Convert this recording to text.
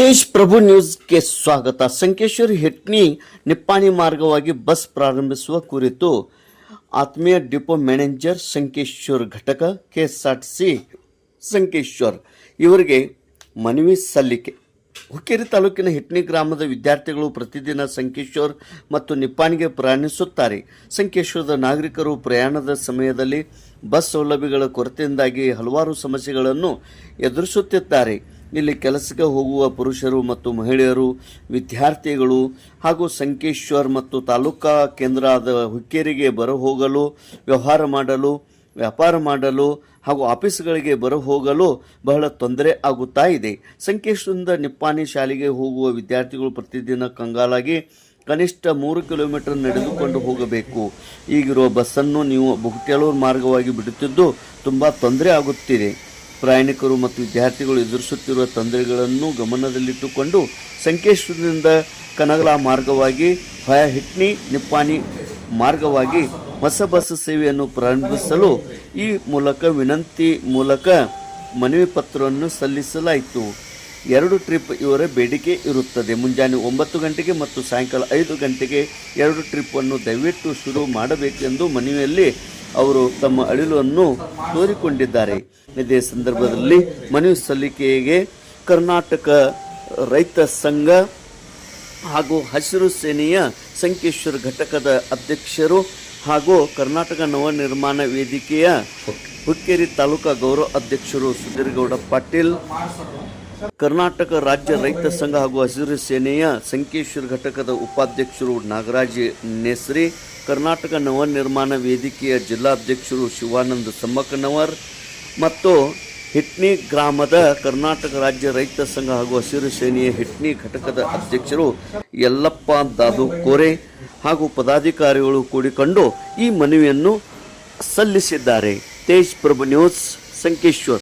ತೇಜ್ ಪ್ರಭು ನ್ಯೂಸ್ಗೆ ಸ್ವಾಗತ. ಸಂಕೇಶ್ವರ ಹೆಟ್ನಿ ನಿಪ್ಪಾಣಿ ಮಾರ್ಗವಾಗಿ ಬಸ್ ಪ್ರಾರಂಭಿಸುವ ಕುರಿತು ಆತ್ಮೀಯ ಡಿಪೋ ಮ್ಯಾನೇಜರ್ ಸಂಕೇಶ್ವರ್ ಘಟಕ ಕೆಎಸ್ಆರ್ಟಿಸಿ ಸಂಕೇಶ್ವರ್ ಇವರಿಗೆ ಮನವಿ ಸಲ್ಲಿಕೆ. ಹುಕ್ಕೇರಿ ತಾಲೂಕಿನ ಹೆಟ್ನಿ ಗ್ರಾಮದ ವಿದ್ಯಾರ್ಥಿಗಳು ಪ್ರತಿದಿನ ಸಂಕೇಶ್ವರ್ ಮತ್ತು ನಿಪ್ಪಾಣಿಗೆ ಪ್ರಯಾಣಿಸುತ್ತಾರೆ. ಸಂಕೇಶ್ವರದ ನಾಗರಿಕರು ಪ್ರಯಾಣದ ಸಮಯದಲ್ಲಿ ಬಸ್ ಸೌಲಭ್ಯಗಳ ಕೊರತೆಯಿಂದಾಗಿ ಹಲವಾರು ಸಮಸ್ಯೆಗಳನ್ನು ಎದುರಿಸುತ್ತಿದ್ದಾರೆ. ಇಲ್ಲಿ ಕೆಲಸಕ್ಕೆ ಹೋಗುವ ಪುರುಷರು ಮತ್ತು ಮಹಿಳೆಯರು, ವಿದ್ಯಾರ್ಥಿಗಳು ಹಾಗೂ ಸಂಕೇಶ್ವರ್ ಮತ್ತು ತಾಲೂಕಾ ಕೇಂದ್ರ ಆದ ಹುಕ್ಕೇರಿಗೆ ಬರಹೋಗಲು, ವ್ಯವಹಾರ ಮಾಡಲು, ವ್ಯಾಪಾರ ಮಾಡಲು ಹಾಗೂ ಆಫೀಸ್ಗಳಿಗೆ ಬರಹೋಗಲು ಬಹಳ ತೊಂದರೆ ಆಗುತ್ತಾ ಇದೆ. ಸಂಕೇಶ್ವರದಿಂದ ನಿಪ್ಪಾಣಿ ಶಾಲೆಗೆ ಹೋಗುವ ವಿದ್ಯಾರ್ಥಿಗಳು ಪ್ರತಿದಿನ ಕಂಗಾಲಾಗಿ ಕನಿಷ್ಠ 3 ಕಿಲೋಮೀಟರ್ ನಡೆದುಕೊಂಡು ಹೋಗಬೇಕು. ಈಗಿರುವ ಬಸ್ಸನ್ನು ನೀವು ಬುಗಟ್ಯಾಳೂರು ಮಾರ್ಗವಾಗಿ ಬಿಡುತ್ತಿದ್ದು ತುಂಬ ತೊಂದರೆ ಆಗುತ್ತಿದೆ. ಪ್ರಯಾಣಿಕರು ಮತ್ತು ವಿದ್ಯಾರ್ಥಿಗಳು ಎದುರಿಸುತ್ತಿರುವ ತೊಂದರೆಗಳನ್ನು ಗಮನದಲ್ಲಿಟ್ಟುಕೊಂಡು ಸಂಕೇಶ್ವರದಿಂದ ಕನಗಲ ಮಾರ್ಗವಾಗಿ ಹೆಟ್ನಿ ನಿಪ್ಪಾಣಿ ಮಾರ್ಗವಾಗಿ ಹೊಸ ಬಸ್ ಸೇವೆಯನ್ನು ಪ್ರಾರಂಭಿಸಲು ಈ ಮೂಲಕ ವಿನಂತಿ ಮೂಲಕ ಮನವಿ ಪತ್ರವನ್ನು ಸಲ್ಲಿಸಲಾಯಿತು. 2 ಟ್ರಿಪ್ ಇವರ ಬೇಡಿಕೆ ಇರುತ್ತದೆ. ಮುಂಜಾನೆ 9 ಗಂಟೆಗೆ ಮತ್ತು ಸಾಯಂಕಾಲ 5 ಗಂಟೆಗೆ 2 ಟ್ರಿಪ್ಪನ್ನು ದಯವಿಟ್ಟು ಶುರು ಮಾಡಬೇಕೆಂದು ಮನವಿಯಲ್ಲಿ ಅವರು ತಮ್ಮ ಅಳಿಲನ್ನು ತೋರಿಕೊಂಡಿದ್ದಾರೆ. ಇದೇ ಸಂದರ್ಭದಲ್ಲಿ ಮನವಿ ಸಲ್ಲಿಕೆಗೆ ಕರ್ನಾಟಕ ರೈತ ಸಂಘ ಹಾಗೂ ಹಸಿರು ಸೇನೆಯ ಸಂಕೇಶ್ವರ ಘಟಕದ ಅಧ್ಯಕ್ಷರು ಹಾಗೂ ಕರ್ನಾಟಕ ನವನಿರ್ಮಾಣ ವೇದಿಕೆಯ ಹುಕ್ಕೇರಿ ತಾಲೂಕಾ ಗೌರವ ಅಧ್ಯಕ್ಷರು ಸುಧೀರ್ಗೌಡ ಪಾಟೀಲ್, ಕರ್ನಾಟಕ ರಾಜ್ಯ ರೈತ ಸಂಘ ಹಾಗೂ ಹಸಿರು ಸೇನೆಯ ಸಂಕೇಶ್ವರ ಘಟಕದ ಉಪಾಧ್ಯಕ್ಷರು ನಾಗರಾಜ್ ನೇಸ್ರಿ, ಕರ್ನಾಟಕ ನವನಿರ್ಮಾಣ ವೇದಿಕೆಯ ಜಿಲ್ಲಾಧ್ಯಕ್ಷರು ಶಿವಾನಂದ ಸಮ್ಮಕ್ಕನವರ್ ಮತ್ತು ಹೆಟ್ನಿ ಗ್ರಾಮದ ಕರ್ನಾಟಕ ರಾಜ್ಯ ರೈತ ಸಂಘ ಹಾಗೂ ಹಸಿರು ಸೇನೆಯ ಹೆಟ್ನಿ ಘಟಕದ ಅಧ್ಯಕ್ಷರು ಯಲ್ಲಪ್ಪ ದಾದುಕೋರೆ ಹಾಗೂ ಪದಾಧಿಕಾರಿಗಳು ಕೂಡಿಕೊಂಡು ಈ ಮನವಿಯನ್ನು ಸಲ್ಲಿಸಿದ್ದಾರೆ. ತೇಜ್ ಪ್ರಭು ನ್ಯೂಸ್ ಸಂಕೇಶ್ವರ್.